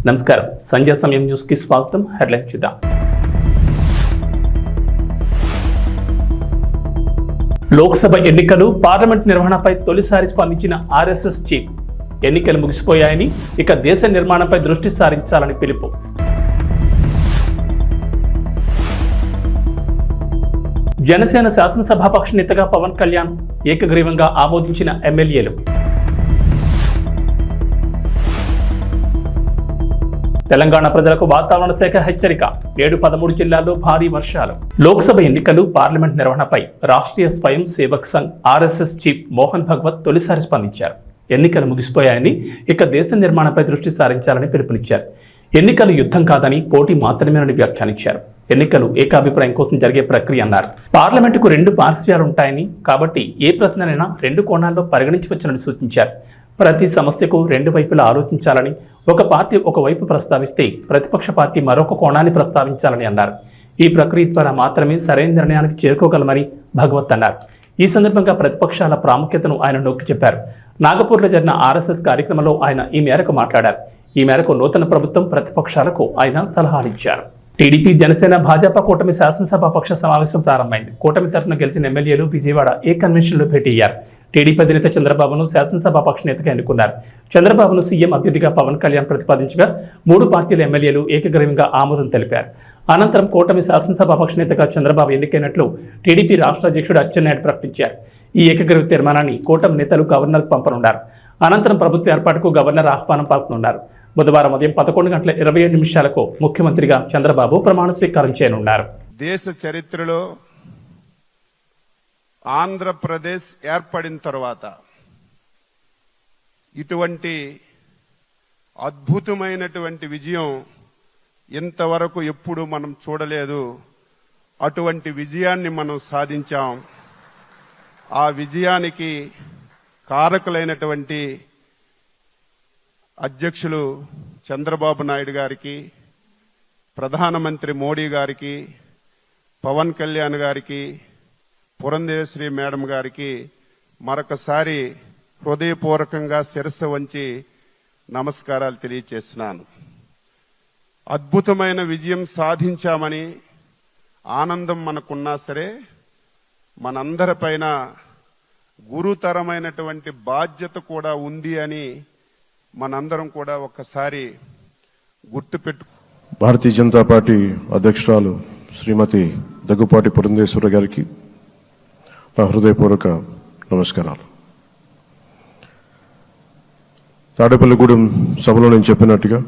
నమస్కారం, సంధ్య సమయం న్యూస్ కి స్వాగతం. హెడ్లైన్ చూద్దాం. లోక్సభ ఎన్నికలు, పార్లమెంట్ నిర్వహణపై తొలిసారి స్పందించిన ఆర్ఎస్ఎస్ చీఫ్. ఎన్నికలు ముగిసిపోయాయని, ఇక దేశ నిర్మాణంపై దృష్టి సారించాలని పిలుపు. జనసేన శాసనసభాపక్ష నేతగా పవన్ కళ్యాణ్ ఏకగ్రీవంగా ఆమోదించిన ఎమ్మెల్యేలు. తెలంగాణ ప్రజలకు వాతావరణ శాఖ హెచ్చరిక. 7-13 జిల్లాల్లో భారీ వర్షాలు. లోక్సభ ఎన్నికలు, పార్లమెంట్ నిర్వహణపై రాష్ట్రీయ స్వయం సేవక్ సంఘ్ ఆర్ఎస్ఎస్ చీఫ్ మోహన్ భగవత్ తొలిసారి స్పందించారు. ఎన్నికలు ముగిసిపోయాయని, ఇక దేశ నిర్మాణంపై దృష్టి సారించాలని పిలుపునిచ్చారు. ఎన్నికలు యుద్ధం కాదని, పోటీ మాత్రమేనని వ్యాఖ్యానించారు. ఎన్నికలు ఏకాభిప్రాయం కోసం జరిగే ప్రక్రియ అన్నారు. పార్లమెంటుకు 2 పార్శ్వాలుంటాయని, కాబట్టి ఏ ప్రశ్ననైనా 2 కోణాల్లో పరిగణించవచ్చునని సూచించారు. ప్రతి సమస్యకు 2 వైపులా ఆలోచించాలని, ఒక పార్టీ ఒకవైపు ప్రస్తావిస్తే ప్రతిపక్ష పార్టీ మరొక కోణాన్ని ప్రస్తావించాలని అన్నారు. ఈ ప్రక్రియ ద్వారా మాత్రమే సరైన నిర్ణయానికి చేరుకోగలమని భగవత్ అన్నారు. ఈ సందర్భంగా ప్రతిపక్షాల ప్రాముఖ్యతను ఆయన నొక్కి చెప్పారు. నాగపూర్లో జరిగిన ఆర్ఎస్ఎస్ కార్యక్రమంలో ఆయన ఈ మేరకు మాట్లాడారు. ఈ మేరకు నూతన ప్రభుత్వం ప్రతిపక్షాలకు ఆయన సలహాలిచ్చారు. టీడీపీ, జనసేన, భాజపా కూటమి శాసనసభాపక్ష సమావేశం ప్రారంభమైంది. కూటమి తరఫున గెలిచిన ఎమ్మెల్యేలు విజయవాడ ఏ కన్వెన్షన్లో భేటీ అయ్యారు. టీడీపీ అధినేత చంద్రబాబును శాసనసభాపక్ష నేతగా ఎన్నుకున్నారు. చంద్రబాబును సీఎం అభ్యర్థిగా పవన్ కళ్యాణ్ ప్రతిపాదించగా 3 పార్టీల ఎమ్మెల్యేలు ఏకగ్రీవంగా ఆమోదం తెలిపారు. అనంతరం కూటమి శాసనసభాపక్ష నేతగా చంద్రబాబు ఎన్నికైనట్లు టీడీపీ రాష్ట్ర అధ్యక్షుడు అచ్చెన్నాయుడు ప్రకటించారు. ఈ ఏకగ్రీవ తీర్మానాన్ని కూటమి నేతలు గవర్నర్కు పంపనున్నారు. అనంతరం ప్రభుత్వ ఏర్పాటుకు గవర్నర్ ఆహ్వానం పలుకునున్నారు. బుధవారం ఉదయం 11:27 ముఖ్యమంత్రిగా చంద్రబాబు ప్రమాణ స్వీకారం చేయనున్నారు. దేశ చరిత్రలో ఆంధ్రప్రదేశ్ ఏర్పడిన తర్వాత ఇటువంటి అద్భుతమైనటువంటి విజయం ఇంతవరకు ఎప్పుడు మనం చూడలేదు. అటువంటి విజయాన్ని మనం సాధించాం. ఆ విజయానికి కారకులైనటువంటి అధ్యక్షులు చంద్రబాబు నాయుడు గారికి, ప్రధానమంత్రి మోడీ గారికి, పవన్ కళ్యాణ్ గారికి, పురంధేశ్వరి మేడం గారికి మరొకసారి హృదయపూర్వకంగా శిరస్సు వంచి నమస్కారాలు తెలియజేస్తున్నాను. అద్భుతమైన విజయం సాధించామని ఆనందం మనకున్నా సరే, మనందరిపైన గురుతరమైనటువంటి బాధ్యత కూడా ఉంది అని మనందరం కూడా ఒక్కసారి గుర్తుపెట్టు. భారతీయ జనతా పార్టీ అధ్యక్షురాలు శ్రీమతి దగ్గుపాటి పురంధేశ్వరి గారికి నా హృదయపూర్వక నమస్కారాలు. తాడేపల్లిగూడెం సభలో నేను చెప్పినట్టుగా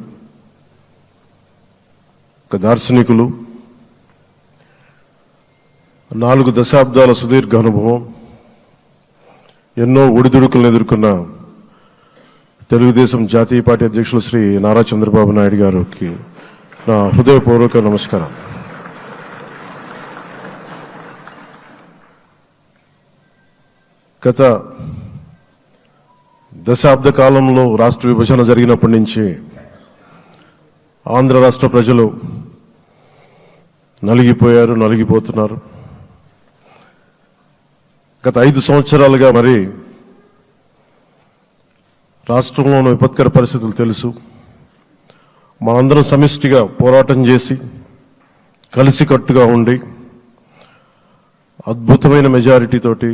ఒక దార్శనికులు, 4 దశాబ్దాల సుదీర్ఘ అనుభవం, ఎన్నో ఒడిదుడుకులను ఎదుర్కొన్న తెలుగుదేశం జాతీయ పార్టీ అధ్యక్షులు శ్రీ నారా చంద్రబాబు నాయుడు గారికి నా హృదయపూర్వక నమస్కారం. గత దశాబ్ద కాలంలో రాష్ట్ర విభజన జరిగినప్పటి నుంచి ఆంధ్ర రాష్ట్ర ప్రజలు నలిగిపోయారు, నలిగిపోతున్నారు. గత 5 సంవత్సరాలుగా మరి రాష్ట్రంలోని విపత్కర పరిస్థితులు తెలుసు. మనందరం సమిష్టిగా పోరాటం చేసి కలిసికట్టుగా ఉండి అద్భుతమైన మెజారిటీలతోటి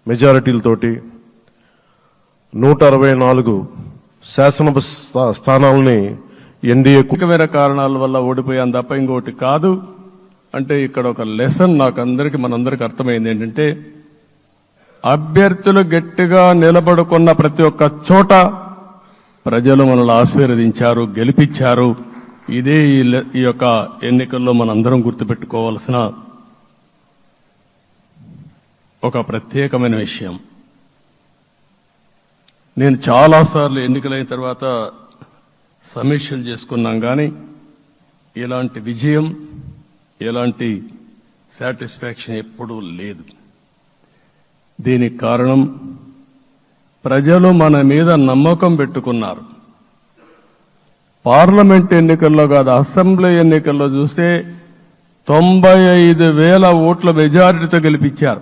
164 శాసనసభ స్థానాలని ఎన్డీఏ ముఖ్యమైన కారణాల వల్ల ఓడిపోయాం తప్ప ఇంకోటి కాదు. అంటే ఇక్కడ ఒక లెసన్ మనందరికి అర్థమైంది ఏంటంటే, అభ్యర్థులు గట్టిగా నిలబడుకున్న ప్రతి ఒక్క చోట ప్రజలు మనల్ని ఆశీర్వదించారు, గెలిపించారు. ఇదే ఈ యొక్క ఎన్నికల్లో మనందరం గుర్తుపెట్టుకోవాల్సిన ఒక ప్రత్యేకమైన విషయం. నేను చాలాసార్లు ఎన్నికలైన తర్వాత సమీక్షలు చేసుకున్నాం, కానీ ఇలాంటి విజయం, ఎలాంటి సాటిస్ఫాక్షన్ ఎప్పుడూ లేదు. దీనికి కారణం ప్రజలు మన మీద నమ్మకం పెట్టుకున్నారు. పార్లమెంట్ ఎన్నికల్లో కాదు, అసెంబ్లీ ఎన్నికల్లో చూస్తే 95,000 ఓట్ల మెజారిటీతో గెలిపించారు.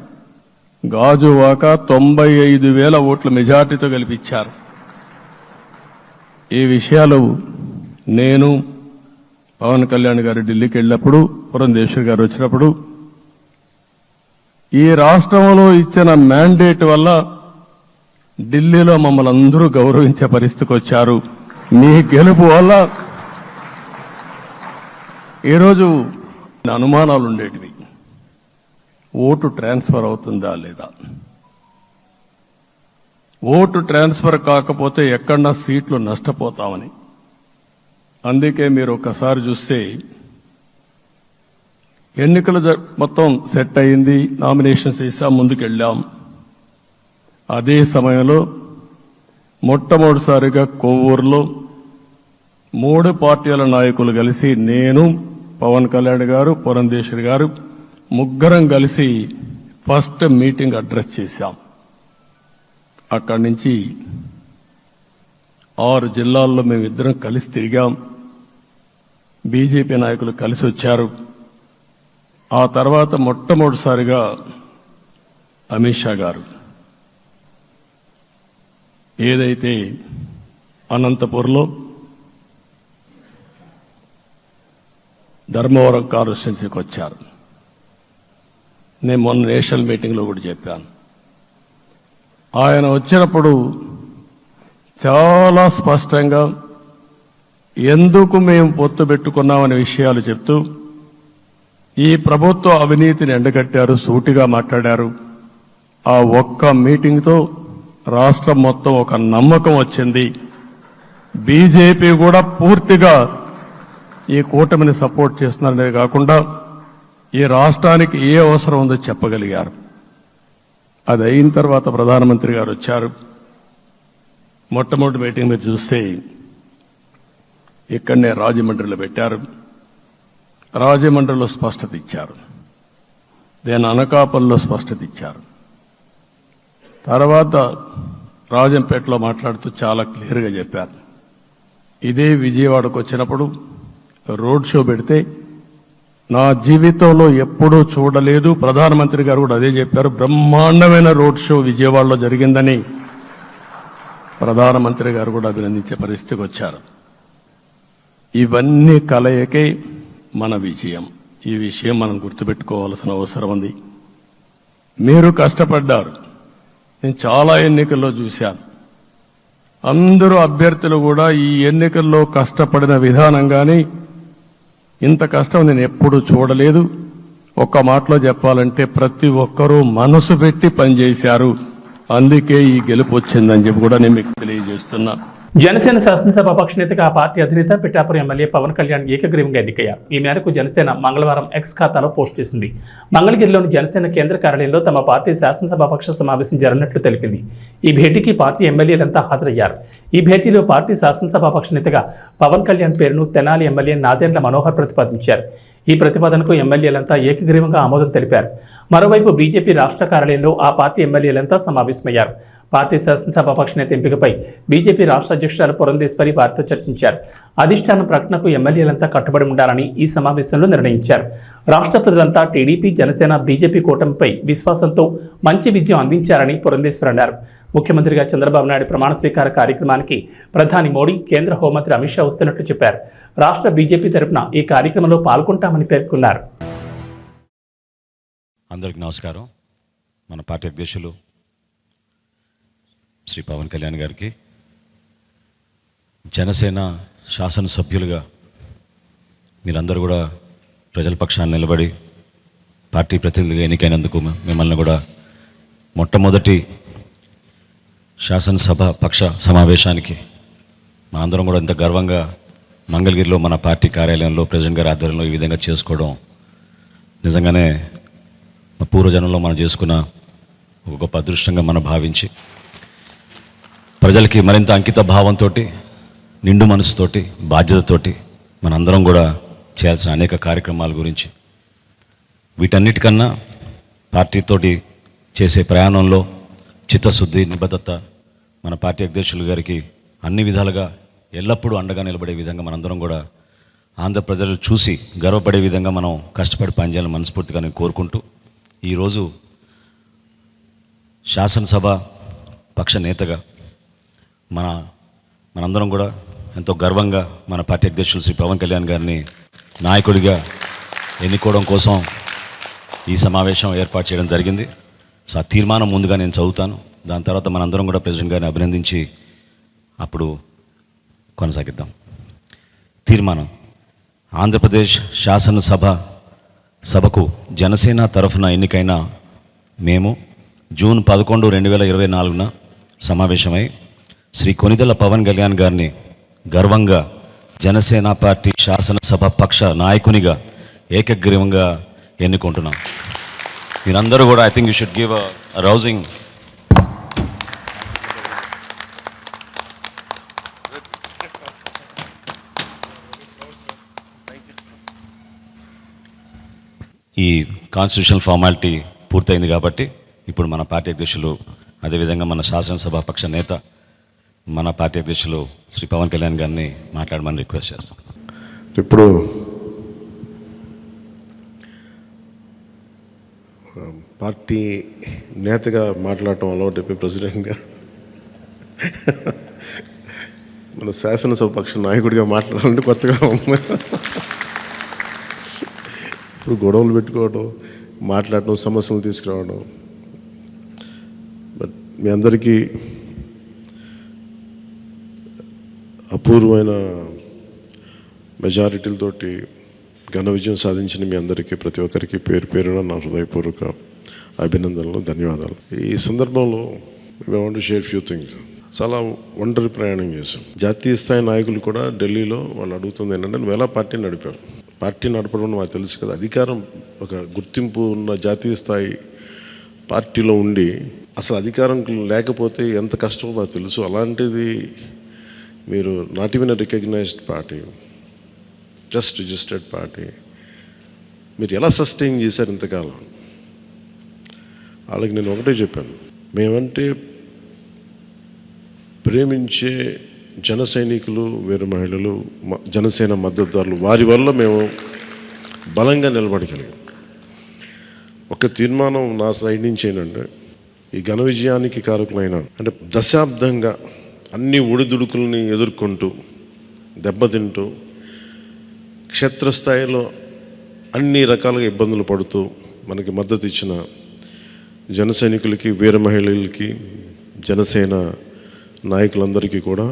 గాజువాక 95,000 ఓట్ల మెజారిటీతో గెలిపించారు. ఈ విషయాలు నేను పవన్ కళ్యాణ్ గారు ఢిల్లీకి వెళ్ళినప్పుడు, పురంధేశ్వరి గారు వచ్చినప్పుడు, ఈ రాష్ట్రంలో ఇచ్చిన మ్యాండేట్ వల్ల ఢిల్లీలో మమ్మల్ని అందరూ గౌరవించే పరిస్థితికి వచ్చారు. మీ గెలుపు వల్ల ఈరోజు అనుమానాలు ఉండేటివి. ఓటు ట్రాన్స్ఫర్ అవుతుందా లేదా, ఓటు ట్రాన్స్ఫర్ కాకపోతే ఎక్కడన్నా సీట్లు నష్టపోతామని. అందుకే మీరు ఒకసారి చూస్తే ఎన్నికలు మొత్తం సెట్ అయింది, నామినేషన్స్ వేసాం, ముందుకెళ్ళాం. అదే సమయంలో మొట్టమొదటిసారిగా కొవ్వూరులో 3 పార్టీల నాయకులు కలిసి, నేను, పవన్ కళ్యాణ్ గారు, పురంధేశ్వరి గారు ముగ్గురం కలిసి ఫస్ట్ మీటింగ్ అడ్రస్ చేశాం. అక్కడి నుంచి 6 జిల్లాల్లో మేమిద్దరం కలిసి తిరిగాం. బీజేపీ నాయకులు కలిసి వచ్చారు. ఆ తర్వాత మొట్టమొదటిసారిగా అమిత్ షా గారు ఏదైతే అనంతపూర్లో ధర్మవరం కాన్స్టిట్యున్సీకి వచ్చారు. నేను మొన్న నేషనల్ మీటింగ్లో కూడా చెప్పాను. ఆయన వచ్చినప్పుడు చాలా స్పష్టంగా ఎందుకు మేము పొత్తు పెట్టుకున్నామనే విషయాలు చెప్తూ ఈ ప్రభుత్వ అవినీతిని ఎండగట్టారు, సూటిగా మాట్లాడారు. ఆ ఒక్క మీటింగ్తో రాష్ట్రం మొత్తం ఒక నమ్మకం వచ్చింది. బీజేపీ కూడా పూర్తిగా ఈ కూటమిని సపోర్ట్ చేస్తున్నారనే కాకుండా ఈ రాష్ట్రానికి ఏ అవసరం ఉందో చెప్పగలిగారు. అది అయిన తర్వాత ప్రధానమంత్రి గారు వచ్చారు. మొట్టమొదటి మీటింగ్ మీరు చూస్తే ఇక్కడనే రాజమండ్రిలో పెట్టారు. రాజమండ్రిలో స్పష్టత ఇచ్చారు, దేని అనకాపల్లిలో స్పష్టత ఇచ్చారు. తర్వాత రాజంపేటలో మాట్లాడుతూ చాలా క్లియర్గా చెప్పారు. ఇదే విజయవాడకు వచ్చినప్పుడు రోడ్ షో పెడితే నా జీవితంలో ఎప్పుడూ చూడలేదు, ప్రధానమంత్రి గారు కూడా అదే చెప్పారు. బ్రహ్మాండమైన రోడ్ షో విజయవాడలో జరిగిందని ప్రధానమంత్రి గారు కూడా అభినందించే పరిస్థితికి వచ్చారు. ఇవన్నీ కలయికే మన విజయం. ఈ విషయం మనం గుర్తుపెట్టుకోవాల్సిన అవసరం ఉంది. మీరు కష్టపడ్డారు. నేను చాలా ఎన్నికల్లో చూశాను. అందరూ అభ్యర్థులు కూడా ఈ ఎన్నికల్లో కష్టపడిన విధానం కానీ ఇంత కష్టం నేను ఎప్పుడూ చూడలేదు. ఒక్క మాటలో చెప్పాలంటే ప్రతి ఒక్కరూ మనసు పెట్టి పనిచేశారు. అందుకే ఈ గెలుపు వచ్చిందని చెప్పి కూడా నేను మీకు తెలియజేస్తున్నా. జనసేన శాసనసభాపక్ష నేతగా ఆ పార్టీ అధినేత పిఠాపురం ఎమ్మెల్యే పవన్ కళ్యాణ్ ఏకగ్రీవంగా ఎన్నికయ్యారు. ఈ మేరకు జనసేన మంగళవారం ఎక్స్ ఖాతాలో పోస్ట్ చేసింది. మంగళగిరిలోని జనసేన కేంద్ర కార్యాలయంలో తమ పార్టీ శాసనసభాపక్ష సమావేశం జరిగినట్లు తెలిపింది. ఈ భేటీకి పార్టీ ఎమ్మెల్యేలంతా హాజరయ్యారు. ఈ భేటీలో పార్టీ శాసనసభాపక్ష నేతగా పవన్ కళ్యాణ్ పేరును తెనాలి ఎమ్మెల్యే నాదెండ్ల మనోహర్ ప్రతిపాదించారు. ఈ ప్రతిపాదనకు ఎమ్మెల్యేలంతా ఏకగ్రీవంగా ఆమోదం తెలిపారు. మరోవైపు బీజేపీ రాష్ట్ర కార్యాలయంలో ఆ పార్టీ ఎమ్మెల్యేలంతా సమావేశమయ్యారు. పార్టీ శాసనసభాపక్ష నేత ఎంపికపై బీజేపీ రాష్ట్ర అధ్యక్షురాలు పురంధేశ్వరి వారితో చర్చించారు. అధిష్టానం ప్రకటనకు ఎమ్మెల్యేలంతా కట్టుబడి ఉండాలని ఈ సమావేశంలో నిర్ణయించారు. రాష్ట్ర ప్రజలంతా టీడీపీ, జనసేన, బీజేపీ కూటమిపై విశ్వాసంతో మంచి విజయం అందించారని పురంధేశ్వరి అన్నారు. ముఖ్యమంత్రిగా చంద్రబాబు నాయుడు ప్రమాణ స్వీకార కార్యక్రమానికి ప్రధాని మోడీ, కేంద్ర హోంమంత్రి అమిత్ షా వస్తున్నట్లు చెప్పారు. రాష్ట్ర బీజేపీ తరపున ఈ కార్యక్రమంలో పాల్గొంటామని పేర్కొన్నారు. అందరికీ నమస్కారం. మన పార్టీ అధ్యక్షులు శ్రీ పవన్ కళ్యాణ్ గారికి, జనసేన శాసనసభ్యులుగా మీరందరూ కూడా ప్రజల పక్షాన్ని నిలబడి పార్టీ ప్రతినిధిగా ఎన్నికైనందుకు మిమ్మల్ని కూడా మొట్టమొదటి శాసనసభ పక్ష సమావేశానికి మనందరం కూడా ఇంత గర్వంగా మంగళగిరిలో మన పార్టీ కార్యాలయంలో ప్రెసిడెంట్ గారి ఆధ్వర్యంలో ఈ విధంగా చేసుకోవడం నిజంగానే పూర్వజనంలో మనం చేసుకున్న ఒక గొప్ప అదృష్టంగా మనం భావించి ప్రజలకి మరింత అంకిత భావంతో, నిండు మనసుతోటి, బాధ్యతతోటి మనందరం కూడా చేయాల్సిన అనేక కార్యక్రమాల గురించి, వీటన్నిటికన్నా పార్టీతోటి చేసే ప్రయాణంలో చిత్తశుద్ధి, నిబద్ధత మన పార్టీ అధ్యక్షులు గారికి అన్ని విధాలుగా ఎల్లప్పుడూ అండగా నిలబడే విధంగా మనందరం కూడా ఆంధ్ర ప్రజలు చూసి గర్వపడే విధంగా మనం కష్టపడి పనిచేయాలని మనస్ఫూర్తిగా నేను కోరుకుంటూ, ఈరోజు శాసనసభ పక్ష నేతగా మనందరం కూడా ఎంతో గర్వంగా మన పార్టీ అధ్యక్షులు శ్రీ పవన్ కళ్యాణ్ గారిని నాయకుడిగా ఎన్నుకోవడం కోసం ఈ సమావేశం ఏర్పాటు చేయడం జరిగింది. సో ఆ తీర్మానం ముందుగా నేను చదువుతాను. దాని తర్వాత మనందరం కూడా ప్రెసిడెంట్ గారిని అభినందించి అప్పుడు కొనసాగిద్దాం. తీర్మానం: ఆంధ్రప్రదేశ్ శాసనసభకు జనసేన తరఫున ఎన్నికైన మేము జూన్ 11, 2024 సమావేశమై శ్రీ కొనిదెల పవన్ కళ్యాణ్ గారిని గర్వంగా జనసేన పార్టీ శాసనసభ పక్ష నాయకునిగా ఏకగ్రీవంగా ఎన్నుకుంటున్నాం. మీరందరూ కూడా I think you should give a rousing ఈ కాన్స్టిట్యూషనల్ ఫార్మాలిటీ పూర్తయింది కాబట్టి ఇప్పుడు మన పార్టీ అధ్యక్షులు, అదేవిధంగా మన శాసనసభ పక్ష నేత, మన పార్టీ అధ్యక్షులు శ్రీ పవన్ కళ్యాణ్ గారిని మాట్లాడమని రిక్వెస్ట్ చేస్తాం. ఇప్పుడు పార్టీ నేతగా మాట్లాడటం అలవాటు అయిపోయి ప్రెసిడెంట్గా మన శాసనసభ పక్ష నాయకుడిగా మాట్లాడాలంటే కొత్తగా ఉంది. ఇప్పుడు గొడవలు పెట్టుకోవడం, మాట్లాడటం, సమస్యలు తీసుకురావడం. బట్ మీ అందరికీ అపూర్వమైన మెజారిటీలతోటి ఘన విజయం సాధించిన మీ అందరికీ, ప్రతి ఒక్కరికి పేరు పేరున నా హృదయపూర్వక అభినందనలు, ధన్యవాదాలు. ఈ సందర్భంలో మేము want to share few things. చాలా ఒంటరి ప్రయాణం చేశాం. జాతీయ స్థాయి నాయకులు కూడా ఢిల్లీలో వాళ్ళు అడుగుతుంది ఏంటంటే, నువ్వు ఎలా పార్టీ నడిపావు? పార్టీ నడపడం మాకు తెలుసు కదా, అధికారం ఒక గుర్తింపు ఉన్న జాతీయ స్థాయి పార్టీలో ఉండి అసలు అధికారం లేకపోతే ఎంత కష్టమో మాకు తెలుసు. అలాంటిది మీరు not even recognised party, just registered party, మీరు ఎలా సస్టైన్ చేశారు ఇంతకాలం? వాళ్ళకి నేను ఒకటే చెప్పాను, మేమంటే ప్రేమించే జన సైనికులు, వీర మహిళలు, జనసేన మద్దతుదారులు, వారి వల్ల మేము బలంగా నిలబడగలిగాం. ఒక తీర్మానం నా సైడ్ నుంచి ఏంటంటే, ఈ ఘన విజయానికి కారకులైన, అంటే దశాబ్దంగా అన్ని ఒడిదుడుకుల్ని ఎదుర్కొంటూ దెబ్బతింటూ క్షేత్రస్థాయిలో అన్ని రకాలుగా ఇబ్బందులు పడుతూ మనకి మద్దతు ఇచ్చిన జన సైనికులకి, వీర మహిళలకి, జనసేన నాయకులందరికీ కూడా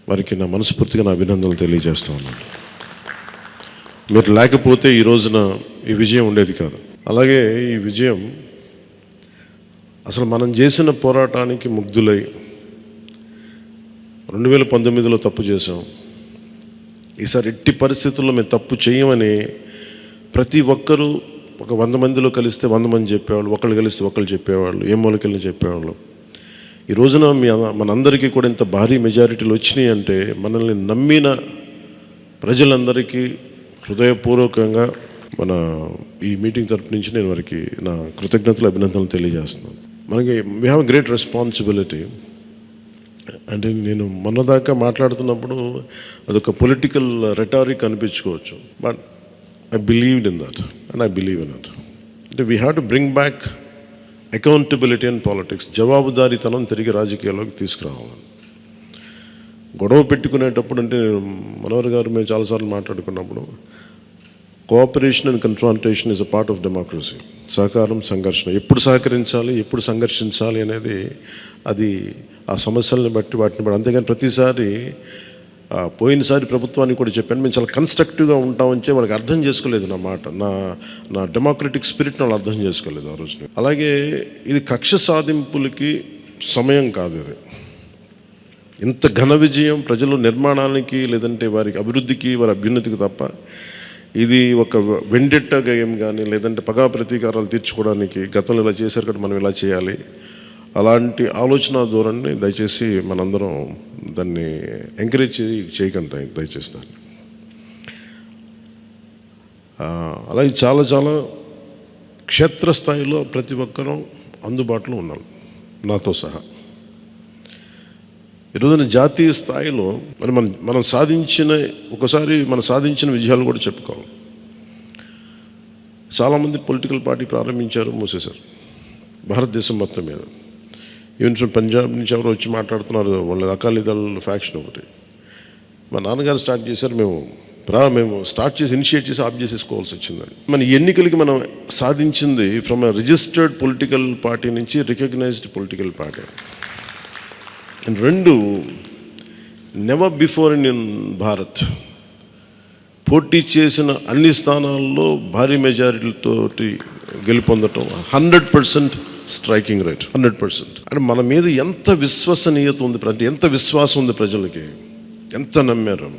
వారికి నా మనస్ఫూర్తిగా నా అభినందనలు తెలియజేస్తా ఉన్నాను. మీరు లేకపోతే ఈ రోజున ఈ విజయం ఉండేది కాదు. అలాగే ఈ విజయం అసలు మనం చేసిన పోరాటానికి ముగ్ధులై 2019లో తప్పు చేసాం, ఈసారి ఎట్టి పరిస్థితుల్లో మేము తప్పు చేయమని ప్రతి ఒక్కరూ ఒక 100 మందిలో కలిస్తే 100 మంది చెప్పేవాళ్ళు, ఒకళ్ళు కలిస్తే ఒకళ్ళు చెప్పేవాళ్ళు, ఏ మూలకెళ్ళి చెప్పేవాళ్ళు. ఈ రోజున మనందరికీ కూడా ఇంత భారీ మెజారిటీలు వచ్చినాయి అంటే మనల్ని నమ్మిన ప్రజలందరికీ హృదయపూర్వకంగా మన ఈ మీటింగ్ తరపు నుంచి నేను వారికి నా కృతజ్ఞతలు, అభినందనలు తెలియజేస్తున్నాను. మనకి వీ హ్యావ్ గ్రేట్ రెస్పాన్సిబిలిటీ. అంటే నేను మొన్నదాకా మాట్లాడుతున్నప్పుడు అదొక పొలిటికల్ రెటారిక్ అనిపించుకోవచ్చు, but I believed in that and I believe in that. అంటే we have to bring back accountability and politics, జవాబుదారీతనం తిరిగి రాజకీయాల్లోకి తీసుకురావాలని. గొడవ పెట్టుకునేటప్పుడు అంటే మనోహర్ గారు మేము చాలాసార్లు మాట్లాడుకున్నప్పుడు, cooperation and confrontation is a part of democracy. సహకారం, సంఘర్షణ, ఎప్పుడు సహకరించాలి, ఎప్పుడు సంఘర్షించాలి అనేది అది ఆ సమస్యలను బట్టి వాటిని బట్టి. అంతేగాని ప్రతిసారి పోయినసారి ప్రభుత్వానికి కూడా చెప్పాను, మేము చాలా కన్స్ట్రక్టివ్గా ఉంటామని వాళ్ళకి అర్థం చేసుకోలేదు నా మాట, నా డెమోక్రటిక్ స్పిరిట్ని వాళ్ళు అర్థం చేసుకోలేదు ఆ రోజున. అలాగే ఇది కక్ష సాధింపులకి సమయం కాదు. ఇది ఇంత ఘన విజయం ప్రజల నిర్మాణానికి, లేదంటే వారికి అభివృద్ధికి, వారి అభ్యున్నతికి తప్ప ఇది ఒక వెండెట్ట గేయం కానీ, లేదంటే పగా ప్రతీకారాలు తీర్చుకోవడానికి గతంలో ఇలా చేశారు కదా మనం ఇలా చేయాలి, అలాంటి ఆలోచన ధోరణిని దయచేసి మనందరం దాన్ని ఎంకరేజ్ చేయకండి దయచేసి దాన్ని. అలాగే చాలా చాలా క్షేత్రస్థాయిలో ప్రతి ఒక్కరూ అందుబాటులో ఉన్నాం, నాతో సహా. ఈరోజున జాతీయ స్థాయిలో మరి మనం సాధించిన విజయాలు కూడా చెప్పుకోవాలి. చాలామంది పొలిటికల్ పార్టీ ప్రారంభించారు, మూసేశారు భారతదేశం మొత్తం మీద. ఈవెన్ ఫ్రమ్ పంజాబ్ నుంచి ఎవరు వచ్చి మాట్లాడుతున్నారు, వాళ్ళ అకాలీదళ ఫ్యాక్షన్ ఒకటి. మా నాన్నగారు స్టార్ట్ చేశారు, మేము స్టార్ట్ చేసి ఇనిషియేట్ చేసి ఆఫ్ చేసేసుకోవాల్సి వచ్చిందని. మన ఎన్నికలకి మనం సాధించింది from a registered political party నుంచి రికగ్నైజ్డ్ పొలిటికల్ పార్టీ. అండ్ రెండు, నెవర్ బిఫోర్ ఇన్ భారత్ పోటీ చేసిన అన్ని స్థానాల్లో భారీ మెజారిటీలతోటి గెలుపొందటం, 100% స్ట్రైకింగ్ రేట్, 100%. అంటే మన మీద ఎంత విశ్వసనీయత ఉంది, అంటే ఎంత విశ్వాసం ఉంది ప్రజలకి, ఎంత నమ్మారు,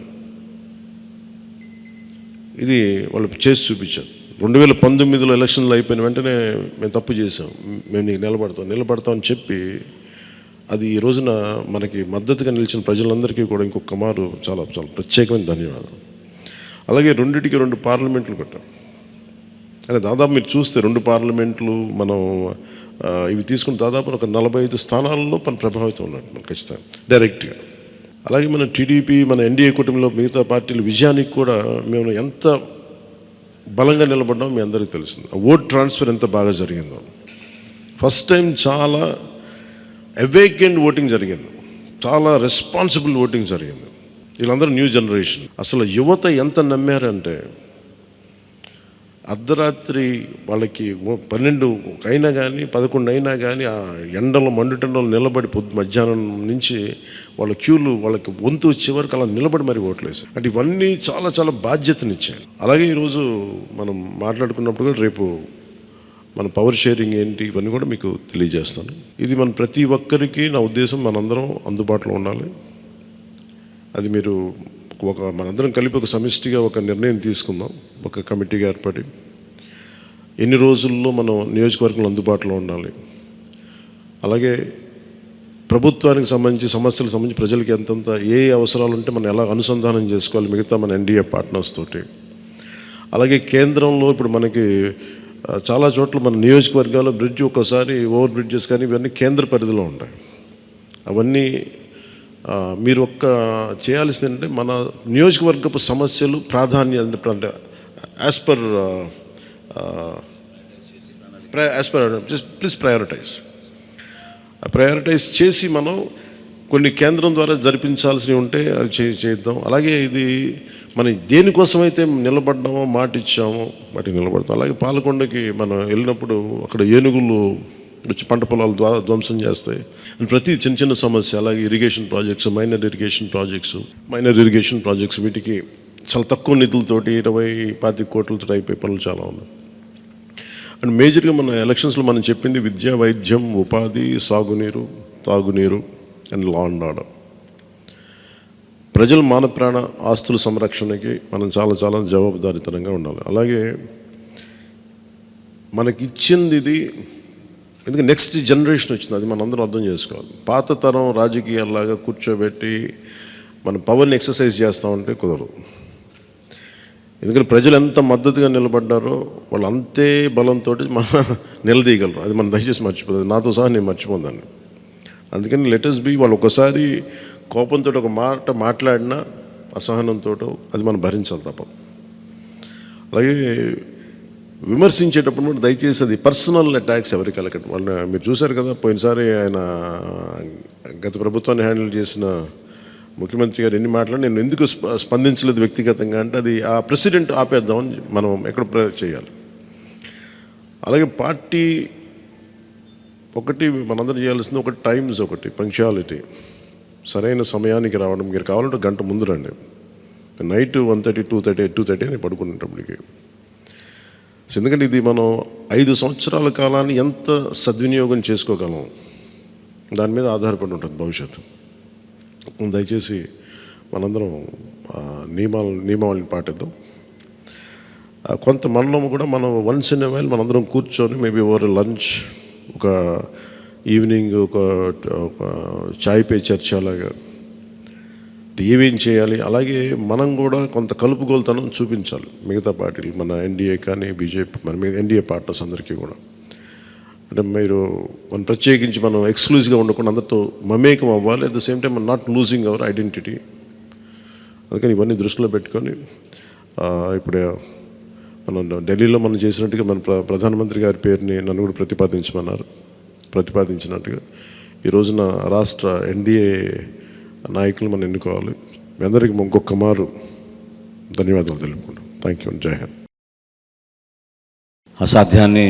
ఇది వాళ్ళు చేసి చూపించారు. 2019లో ఎలక్షన్లు అయిపోయిన వెంటనే మేము తప్పు చేసాం, మేము నీకు నిలబడతామని చెప్పి అది ఈ రోజున మనకి మద్దతుగా నిలిచిన ప్రజలందరికీ కూడా ఇంకొక మారు చాలా చాలా ప్రత్యేకమైన ధన్యవాదాలు. అలాగే 2 పార్లమెంట్లు పెట్టాం. అంటే దాదాపు మీరు చూస్తే 2 పార్లమెంట్లు మనం ఇవి తీసుకుని దాదాపు ఒక 45 స్థానాల్లో మన ప్రభావితం ఉన్నట్టు ఖచ్చితంగా డైరెక్ట్గా. అలాగే మన టీడీపీ, మన ఎన్డీఏ కూటమిలో మిగతా పార్టీల విజయానికి కూడా మేము ఎంత బలంగా నిలబడ్డామో మీ అందరికీ తెలిసింది. ఓట్ ట్రాన్స్ఫర్ ఎంత బాగా జరిగిందో, ఫస్ట్ టైం చాలా అవేకెండ్ ఓటింగ్ జరిగింది, చాలా రెస్పాన్సిబుల్ ఓటింగ్ జరిగింది. వీళ్ళందరూ న్యూ జనరేషన్. అసలు యువత ఎంత నమ్మారంటే అర్ధరాత్రి వాళ్ళకి 12 అయినా కానీ 11 అయినా కానీ ఆ ఎండలో మండుటెండలో నిలబడి మధ్యాహ్నం నుంచి వాళ్ళ క్యూలు వాళ్ళకి వంతు వచ్చే వరకు అలా నిలబడి మరి ఓట్లేసారు. అంటే ఇవన్నీ చాలా చాలా బాధ్యతనిచ్చాయి. అలాగే ఈరోజు మనం మాట్లాడుకున్నప్పుడు కూడా రేపు మన పవర్ షేరింగ్ ఏంటి ఇవన్నీ కూడా మీకు తెలియజేస్తాను. ఇది మన ప్రతి ఒక్కరికి నా ఉద్దేశం మనందరం అందుబాటులో ఉండాలి. అది మీరు మనందరం కలిపి ఒక సమిష్టిగా ఒక నిర్ణయం తీసుకుందాం, ఒక కమిటీగా ఏర్పడి ఎన్ని రోజుల్లో మనం నియోజకవర్గంలో అందుబాటులో ఉండాలి. అలాగే ప్రభుత్వానికి సంబంధించి సమస్యలకు సంబంధించి ప్రజలకి ఎంతంత ఏ అవసరాలు ఉంటే మనం ఎలా అనుసంధానం చేసుకోవాలి మిగతా మన ఎన్డీఏ పార్ట్నర్స్ తోటి. అలాగే కేంద్రంలో ఇప్పుడు మనకి చాలా చోట్ల మన నియోజకవర్గాల్లో బ్రిడ్జ్ ఒక్కసారి ఓవర్ బ్రిడ్జెస్ కానీ ఇవన్నీ కేంద్ర పరిధిలో ఉంటాయి. అవన్నీ మీరు చేయాల్సింది అంటే మన నియోజకవర్గపు సమస్యలు ప్రాధాన్యత అంటే యాజ్ పర్ ప్లీజ్ ప్రయారిటైజ్ చేసి మనం కొన్ని కేంద్రం ద్వారా జరిపించాల్సినవి ఉంటే అది చేద్దాం. అలాగే ఇది మనం దేనికోసమైతే నిలబడ్డామో మాట ఇచ్చామో వాటికి నిలబడతాం. అలాగే పాలకొండకి మనం వెళ్ళినప్పుడు అక్కడ ఏనుగులు వచ్చి పంట పొలాలు ధ్వంసం చేస్తాయి. ప్రతి చిన్న సమస్య, అలాగే irrigation projects, minor irrigation projects వీటికి చాలా తక్కువ నిధులతోటి 20-25 కోట్లతో అయిపోయే పనులు చాలా ఉన్నాయి. అండ్ మేజర్గా మన ఎలక్షన్స్లో మనం చెప్పింది విద్య, వైద్యం, ఉపాధి, సాగునీరు, తాగునీరు అండ్ లా అండ్ ఆర్డర్. ప్రజల మాన ప్రాణ ఆస్తుల సంరక్షణకి మనం చాలా చాలా జవాబుదారీతనంగా ఉండాలి. అలాగే మనకిచ్చింది ఇది, ఎందుకంటే నెక్స్ట్ జనరేషన్ వచ్చింది, అది మనందరం అర్థం చేసుకోవాలి. పాత తరం రాజకీయాల్లాగా కూర్చోబెట్టి మనం పవర్ని ఎక్సర్సైజ్ చేస్తామంటే కుదరదు. ఎందుకంటే ప్రజలు ఎంత మద్దతుగా నిలబడ్డారో వాళ్ళు అంతే బలంతో మనం నిలదీయగలరు. అది మనం దయచేసి మర్చిపోతుంది, నాతో సహా నేను మర్చిపోదాన్ని. అందుకని లెటర్స్ బి వాళ్ళు ఒకసారి కోపంతో ఒక మాట మాట్లాడినా అసహనంతో అది మనం భరించాలి తప్పదు. అలాగే విమర్శించేటప్పుడు కూడా దయచేసి అది పర్సనల్ అటాక్స్ ఎవరికి కలగండి. వాళ్ళు మీరు చూశారు కదా, పోయినసారి ఆయన గత ప్రభుత్వాన్ని హ్యాండిల్ చేసిన ముఖ్యమంత్రి గారు ఎన్ని మాట్లాడి నేను ఎందుకు స్పందించలేదు వ్యక్తిగతంగా అంటే అది ఆ ప్రెసిడెంట్ ఆపేద్దామని మనం ఎక్కడ చేయాలి. అలాగే పార్టీ ఒకటి మనందరం చేయాల్సింది ఒకటి టైమ్స్, ఒకటి పంక్చువాలిటీ, సరైన సమయానికి రావడం. మీరు కావాలంటే గంట ముందు రండి. నైట్ 1:30, 2:30 అని పడుకునేటప్పటికి. ఎందుకంటే ఇది మనం 5 సంవత్సరాల కాలాన్ని ఎంత సద్వినియోగం చేసుకోగలం దాని మీద ఆధారపడి ఉంటుంది భవిష్యత్తు. దయచేసి మనందరం నియమావళిని పాటిద్దాం. కొంత మనలో కూడా మనం వన్స్ ఇన్ ఎ వైల్ మనందరం కూర్చొని మేబీ ఓవర్ లంచ్, ఒక ఈవినింగ్ ఒక చాయ్ పే చర్చ లాగా ఏమేం చేయాలి. అలాగే మనం కూడా కొంత కలుపుగోలుతనం చూపించాలి మిగతా పార్టీలు, మన ఎన్డీఏ కానీ బీజేపీ, మన ఎన్డీఏ పార్ట్నర్స్ అందరికీ కూడా. అంటే మీరు మనం ప్రత్యేకించి మనం ఎక్స్క్లూజివ్గా ఉండకుండా అందరితో మమేకం అవ్వాలి. At the same time not losing our identity. అందుకని ఇవన్నీ దృష్టిలో పెట్టుకొని ఇప్పుడు మనం ఢిల్లీలో మనం చేసినట్టుగా మన ప్రధానమంత్రి గారి పేరుని నన్ను కూడా ప్రతిపాదించినట్టుగా ఈ రోజున రాష్ట్ర ఎన్డీఏ నాయకులు మనం ఎన్నుకోవాలి. మీ అందరికీ ఇంకొక మారు ధన్యవాదాలు తెలుపుకుంటాం. Thank you. జై హింద్. అసాధ్యాన్ని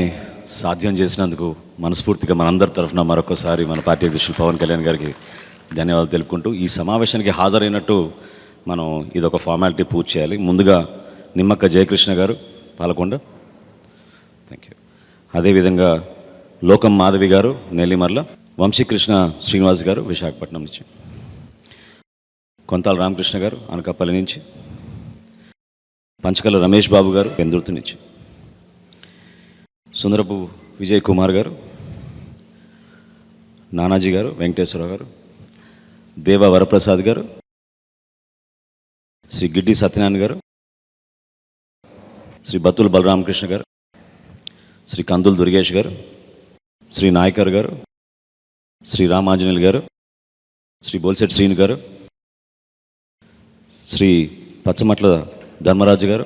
సాధ్యం చేసినందుకు మనస్ఫూర్తిగా మనందరి తరఫున మరొకసారి మన పార్టీ అధ్యక్షులు పవన్ కళ్యాణ్ గారికి ధన్యవాదాలు తెలుపుకుంటూ, ఈ సమావేశానికి హాజరైనట్టు మనం ఇదొక ఫార్మాలిటీ పూర్తి చేయాలి. ముందుగా నిమ్మక్క జయకృష్ణ గారు పాలకొండ, థ్యాంక్ యూ. అదేవిధంగా లోకం మాధవి గారు నెల్లిమర్ల, వంశీకృష్ణ శ్రీనివాస్ గారు విశాఖపట్నం నుంచి, కొంతాల రామకృష్ణ గారు అనకాపల్లి నుంచి, పంచకల రమేష్ బాబు గారు పెందుర్తి నుంచి, సుందరపు విజయ్ కుమార్ గారు, నానాజీ గారు, వెంకటేశ్వరరావు గారు, దేవ వరప్రసాద్ గారు, శ్రీ గిడ్డి సత్యనారాయణ గారు, శ్రీ బత్తుల బలరామకృష్ణ గారు, శ్రీ కందుల దుర్గేష్ గారు, శ్రీ నాయకర్ గారు, శ్రీ రామాంజనేయులు గారు, శ్రీ బోల్సెట్ శ్రీను గారు, శ్రీ పచ్చమట్ల ధర్మరాజు గారు,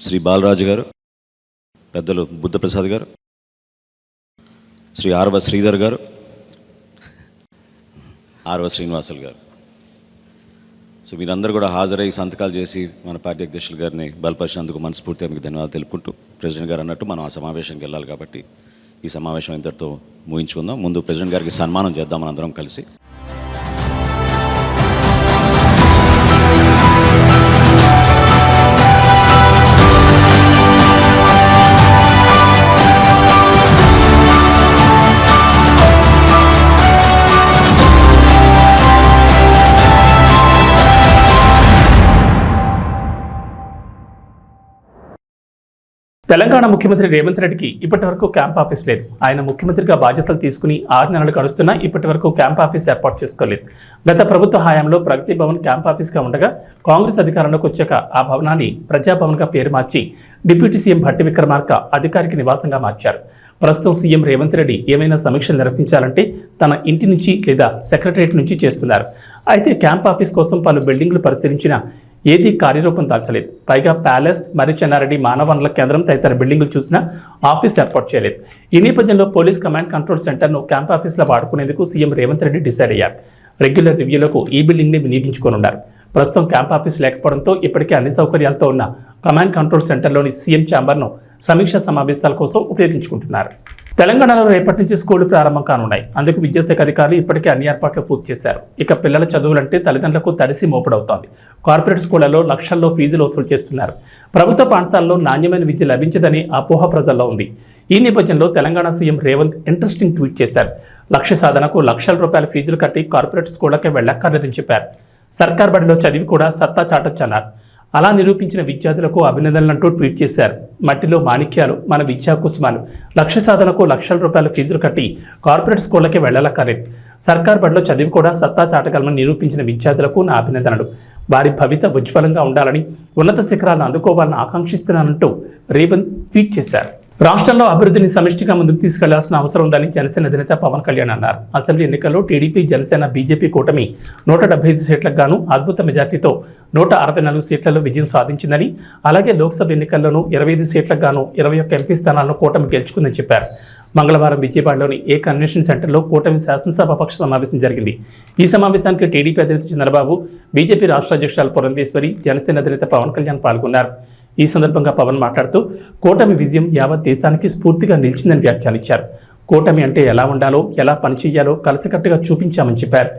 శ్రీ బాలరాజు గారు, పెద్దలు బుద్ధప్రసాద్ గారు, శ్రీ ఆర్వ శ్రీధర్ గారు, ఆర్వ శ్రీనివాసులు గారు. సో మీరందరూ కూడా హాజరై సంతకాలు చేసి మన పార్టీ అధ్యక్షులు గారిని బలపరిచినందుకు మనస్ఫూర్తిగా మీకు ధన్యవాదాలు తెలుపుకుంటూ, ప్రెసిడెంట్ గారు అన్నట్టు మనం ఆ సమావేశానికి వెళ్ళాలి కాబట్టి ఈ సమావేశం ఇంతటితో ముగించుకుందాం. ముందు ప్రెసిడెంట్ గారికి సన్మానం చేద్దాం మనందరం కలిసి. తెలంగాణ ముఖ్యమంత్రి రేవంత్ రెడ్డికి ఇప్పటి వరకు క్యాంప్ ఆఫీస్ లేదు. ఆయన ముఖ్యమంత్రిగా బాధ్యతలు తీసుకుని 6 నెలలు గడుస్తున్నా ఇప్పటి వరకు క్యాంప్ ఆఫీస్ ఏర్పాటు చేసుకోలేదు. గత ప్రభుత్వ హయాంలో ప్రగతి భవన్ క్యాంప్ ఆఫీస్గా ఉండగా కాంగ్రెస్ అధికారంలోకి వచ్చాక ఆ భవనాన్ని ప్రజాభవన్గా పేరు మార్చి డిప్యూటీ సీఎం భట్టి విక్రమార్క అధికారిక నివాసంగా మార్చారు. ప్రస్తుతం సీఎం రేవంత్ రెడ్డి ఏమైనా సమీక్షలు నిర్వహించాలంటే తన ఇంటి నుంచి లేదా సెక్రటరియట్ నుంచి చేస్తున్నారు. అయితే క్యాంప్ ఆఫీస్ కోసం పలు బిల్డింగ్లు పరిశీలించినా ఏదీ కార్యరూపం దాల్చలేదు. పైగా ప్యాలెస్, మరి చెన్నారెడ్డి మానవ వనరుల కేంద్రం తదితర బిల్డింగులు చూసినా ఆఫీస్ ఏర్పాటు చేయలేదు. ఈ నేపథ్యంలో పోలీస్ కమాండ్ కంట్రోల్ సెంటర్ను క్యాంప్ ఆఫీస్లో వాడుకునేందుకు సీఎం రేవంత్ రెడ్డి డిసైడ్ అయ్యారు. రెగ్యులర్ రివ్యూలకు ఈ బిల్డింగ్ని వినియోగించుకోనున్నారు. ప్రస్తుతం క్యాంప్ ఆఫీస్ లేకపోవడంతో ఇప్పటికే అన్ని సౌకర్యాలతో ఉన్న కమాండ్ కంట్రోల్ సెంటర్లోని సీఎం ఛాంబర్ను సమీక్షా సమావేశాల కోసం ఉపయోగించుకుంటున్నారు. తెలంగాణలో రేపటి నుంచి స్కూళ్లు ప్రారంభం కానున్నాయి. అందుకు విద్యాశాఖ అధికారులు ఇప్పటికే అన్ని ఏర్పాట్లు పూర్తి చేశారు. ఇక పిల్లల చదువులంటే తల్లిదండ్రులకు తడిసి మోపుడవుతోంది. కార్పొరేట్ స్కూళ్లలో లక్షల్లో ఫీజులు వసూలు చేస్తున్నారు. ప్రభుత్వ పాఠశాలలో నాణ్యమైన విద్య లభించదని అపోహ ప్రజల్లో ఉంది. ఈ నేపథ్యంలో Telangana CM Revanth interesting tweet చేశారు. లక్ష్య సాధనకు లక్షల రూపాయల ఫీజులు కట్టి కార్పొరేట్ స్కూళ్లకే వెళ్ళక్కర్లేదని చెప్పారు. సర్కార్ బడిలో చదివి కూడా సత్తా చాటొచ్చన్నారు. అలా నిరూపించిన విద్యార్థులకు అభినందనలంటూ ట్వీట్ చేశారు. మట్టిలో మాణిక్యాలు మన విద్యా కుసుమాలు. లక్ష్య సాధనకు లక్షల రూపాయల ఫీజులు కట్టి కార్పొరేట్ స్కూళ్లకే వెళ్ళలక్కర్లేదు. సర్కార్ బడిలో చదివి కూడా సత్తా చాటగలమని నిరూపించిన విద్యార్థులకు నా అభినందనలు. వారి భవిత ఉజ్వలంగా ఉండాలని, ఉన్నత శిఖరాలను అందుకోవాలని ఆకాంక్షిస్తున్నానంటూ రేవంత్ ట్వీట్ చేశారు. రాష్ట్రంలో అభివృద్ధిని సమిష్టిగా ముందుకు తీసుకెళ్లాల్సిన అవసరం ఉందని జనసేన అధినేత పవన్ కళ్యాణ్ అన్నారు. అసెంబ్లీ ఎన్నికల్లో టీడీపీ, జనసేన, బీజేపీ కూటమి 175 సీట్లకు గాను అద్భుత మెజార్టీతో 164 సీట్లలో విజయం సాధించిందని, అలాగే లోక్సభ ఎన్నికల్లోనూ 25 సీట్లకు గాను 21 ఎంపీ స్థానాలను కూటమి గెలుచుకుందని చెప్పారు. మంగళవారం విజయవాడలోని ఏ కన్వెన్షన్ సెంటర్లో కూటమి శాసనసభాపక్ష సమావేశం జరిగింది. ఈ సమావేశానికి టీడీపీ అధినేత చంద్రబాబు, బీజేపీ రాష్ట్ర అధ్యక్షురాలు పురంధేశ్వరి, జనసేన అధినేత పవన్ కళ్యాణ్ పాల్గొన్నారు. ఈ సందర్భంగా పవన్ మాట్లాడుతూ కూటమి విజయం యావత్ దేశానికి స్ఫూర్తిగా నిలిచిందని వ్యాఖ్యానించారు. కూటమి అంటే ఎలా ఉండాలో, ఎలా పనిచేయాలో కలిసికట్టుగా చూపించామని చెప్పారు.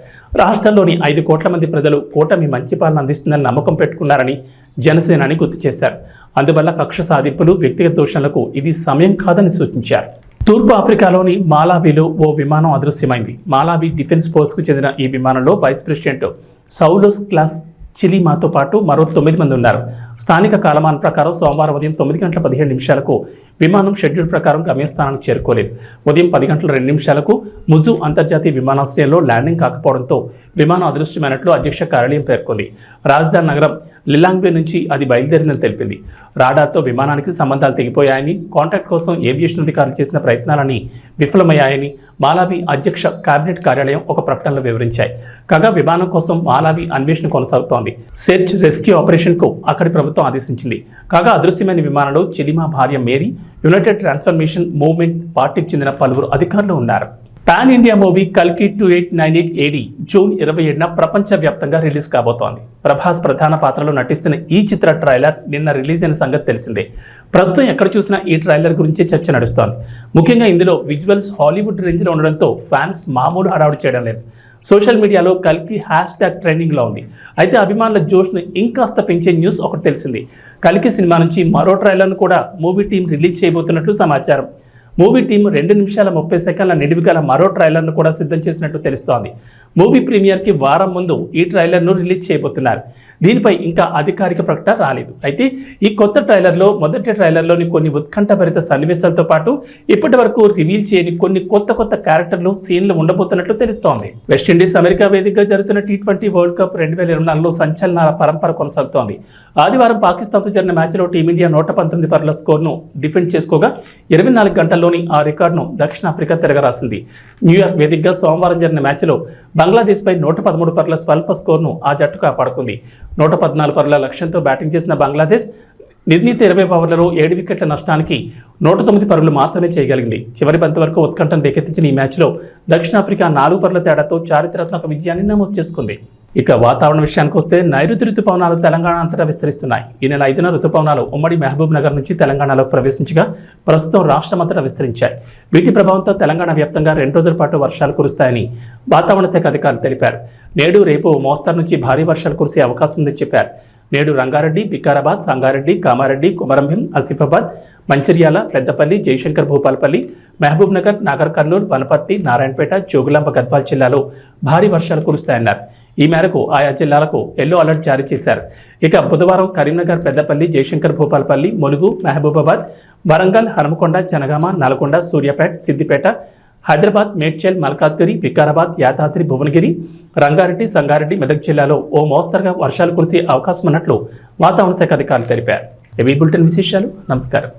రాష్ట్రంలోని 5 కోట్ల మంది ప్రజలు కూటమి మంచి పాలన అందిస్తుందని నమ్మకం పెట్టుకున్నారని జనసేనాని గుర్తు చేశారు. అందువల్ల కక్ష సాధింపులు, వ్యక్తిగత దోషణలకు ఇది సమయం కాదని సూచించారు. తూర్పు ఆఫ్రికాలోని మాలావిలో ఓ విమానం అదృశ్యమైంది. మాలావి డిఫెన్స్ ఫోర్స్కు చెందిన ఈ విమానంలో వైస్ ప్రెసిడెంట్ సౌలోస్ క్లాస్ చిలీమాతో పాటు మరో 9 మంది ఉన్నారు. స్థానిక కాలమానం ప్రకారం సోమవారం ఉదయం 9 గంటల 15 నిమిషాలకు విమానం షెడ్యూల్ ప్రకారం గమ్యస్థానానికి చేరుకోలేదు. ఉదయం 10 గంటల 2 నిమిషాలకు ముజు అంతర్జాతీయ విమానాశ్రయంలో ల్యాండింగ్ కాకపోవడంతో విమానం అదృశ్యమైనట్లు అధ్యక్ష కార్యాలయం పేర్కొంది. రాజధాని నగరం లిలాంగ్వే నుంచి అది బయలుదేరిందని తెలిపింది. రాడార్తో విమానానికి సంబంధాలు తెగిపోయాయని, కాంటాక్ట్ కోసం ఏవియేషన్ అధికారులు చేసిన ప్రయత్నాలని విఫలమయ్యాయని మాలావి అధ్యక్ష కేబినెట్ కార్యాలయం ఒక ప్రకటనలో వివరించాయి. కాగా విమానం కోసం మాలావి అన్వేషణ కొనసాగుతోంది. సెర్చ్ రెస్క్యూ ఆపరేషన్ కు అక్కడి ప్రభుత్వం ఆదేశించింది. కాగా అదృశ్యమైన విమానంలో చిలిమా భార్య మేరీ, యునైటెడ్ ట్రాన్స్ఫర్మేషన్ మూవ్మెంట్ పార్టీకి చెందిన పలువురు అధికారులు ఉన్నారు. పాన్ ఇండియా మూవీ కల్కి 2898 AD జూన్ 27న ప్రపంచవ్యాప్తంగా రిలీజ్ కాబోతోంది. ప్రభాస్ ప్రధాన పాత్రలో నటిస్తున్న ఈ చిత్ర ట్రైలర్ నిన్న రిలీజ్ అయిన సంగతి తెలిసిందే. ప్రస్తుతం ఎక్కడ చూసినా ఈ ట్రైలర్ గురించి చర్చ నడుస్తోంది. ముఖ్యంగా ఇందులో విజువల్స్ హాలీవుడ్ రేంజ్లో ఉండడంతో ఫ్యాన్స్ మామూలు హడావుడి చేయడం లేదు. సోషల్ మీడియాలో కల్కి హ్యాష్ట్యాగ్ ట్రెండింగ్లో ఉంది. అయితే అభిమానుల జోష్ను ఇంకాస్త పెంచే న్యూస్ ఒకటి తెలిసింది. కల్కి సినిమా నుంచి మరో ట్రైలర్ను కూడా మూవీ టీం రిలీజ్ చేయబోతున్నట్లు సమాచారం. మూవీ టీం 2 నిమిషాల 30 సెకండ్ల నిడివి గల మరో ట్రైలర్ను కూడా సిద్ధం చేసినట్లు తెలుస్తోంది. మూవీ ప్రీమియర్కి వారం ముందు ఈ ట్రైలర్ను రిలీజ్ చేయబోతున్నారు. దీనిపై ఇంకా అధికారిక ప్రకటన రాలేదు. అయితే ఈ కొత్త ట్రైలర్లో మొదటి ట్రైలర్లోని కొన్ని ఉత్కంఠభరిత సన్నివేశాలతో పాటు ఇప్పటి వరకు రివీల్ చేయని కొన్ని కొత్త క్యారెక్టర్లు, సీన్లు ఉండబోతున్నట్లు తెలుస్తోంది. వెస్టిండీస్ అమెరికా వేదికగా జరుగుతున్న T20 వరల్డ్ కప్ 2024లో సంచలనాల పరంపర కొనసాగుతోంది. ఆదివారం పాకిస్తాన్తో జరిగిన మ్యాచ్లో టీమిండియా 119 పరుగుల స్కోర్ను డిఫెండ్ చేసుకోగా 24 గంటల్లో ఆ రికార్డును దక్షిణాఫ్రికా తిరగరాసింది. న్యూయార్క్ వేదికగా సోమవారం జరిగిన మ్యాచ్లో బంగ్లాదేశ్పై 113 పరుగుల స్వల్ప స్కోర్ను ఆ జట్టు కాపాడుకుంది. 114 పరుగుల లక్ష్యంతో బ్యాటింగ్ చేసిన బంగ్లాదేశ్ నిర్ణీత 20 ఓవర్లలో 7 వికెట్ల నష్టానికి 109 పరుగులు మాత్రమే చేయగలిగింది. చివరి బంతి వరకు ఉత్కంఠను రేకెత్తించిన ఈ మ్యాచ్లో దక్షిణాఫ్రికా 4 పరుగుల తేడాతో చారిత్రాత్మక విజయాన్ని నమోదు చేసుకుంది. ఇక వాతావరణ విషయానికి వస్తే నైరుతి రుతుపవనాలు తెలంగాణ అంతటా విస్తరిస్తున్నాయి. ఈ నెల 5న రుతుపవనాలు ఉమ్మడి మహబూబ్ నగర్ నుంచి తెలంగాణలోకి ప్రవేశించగా ప్రస్తుతం రాష్ట్రమంతటా విస్తరించాయి. వీటి ప్రభావంతో తెలంగాణ వ్యాప్తంగా 2 రోజుల పాటు వర్షాలు కురుస్తాయని వాతావరణ శాఖ అధికారులు తెలిపారు. నేడు రేపు మోస్తరు నుంచి భారీ వర్షాలు కురిసే అవకాశం ఉందని చెప్పారు. నేడు రంగారెడ్డి, వికారాబాద్, సంగారెడ్డి, కామారెడ్డి, కొమరంభీం, ఆసిఫాబాద్, మంచిర్యాల, పెద్దపల్లి, జయశంకర్ భూపాలపల్లి, మహబూబ్ నగర్, నాగర్ కర్నూలు, వనపర్తి, నారాయణపేట, జోగులాంబ గద్వాల్ జిల్లాలో భారీ వర్షాలు కురుస్తాయన్నారు. ఈ మేరకు ఆయా జిల్లాలకు ఎల్లో అలర్ట్ జారీ చేశారు. ఇక బుధవారం కరీంనగర్, పెద్దపల్లి, జయశంకర్ భూపాలపల్లి, ములుగు, మహబూబాబాద్, వరంగల్, హనుమకొండ, జనగామ, నల్గొండ, సూర్యాపేట, సిద్దిపేట, హైదరాబాద్, మేడ్చల్, మల్కాజ్గిరి, వికారాబాద్, యాదాద్రి, భువనగిరి, రంగారెడ్డి, సంగారెడ్డి, మెదక్ జిల్లాలో ఓ మోస్తరుగా వర్షాలు కురిసే అవకాశం ఉన్నట్లు వాతావరణ శాఖ అధికారులు తెలిపారు. ఇవి బులెటిన్ విశేషాలు. నమస్కారం.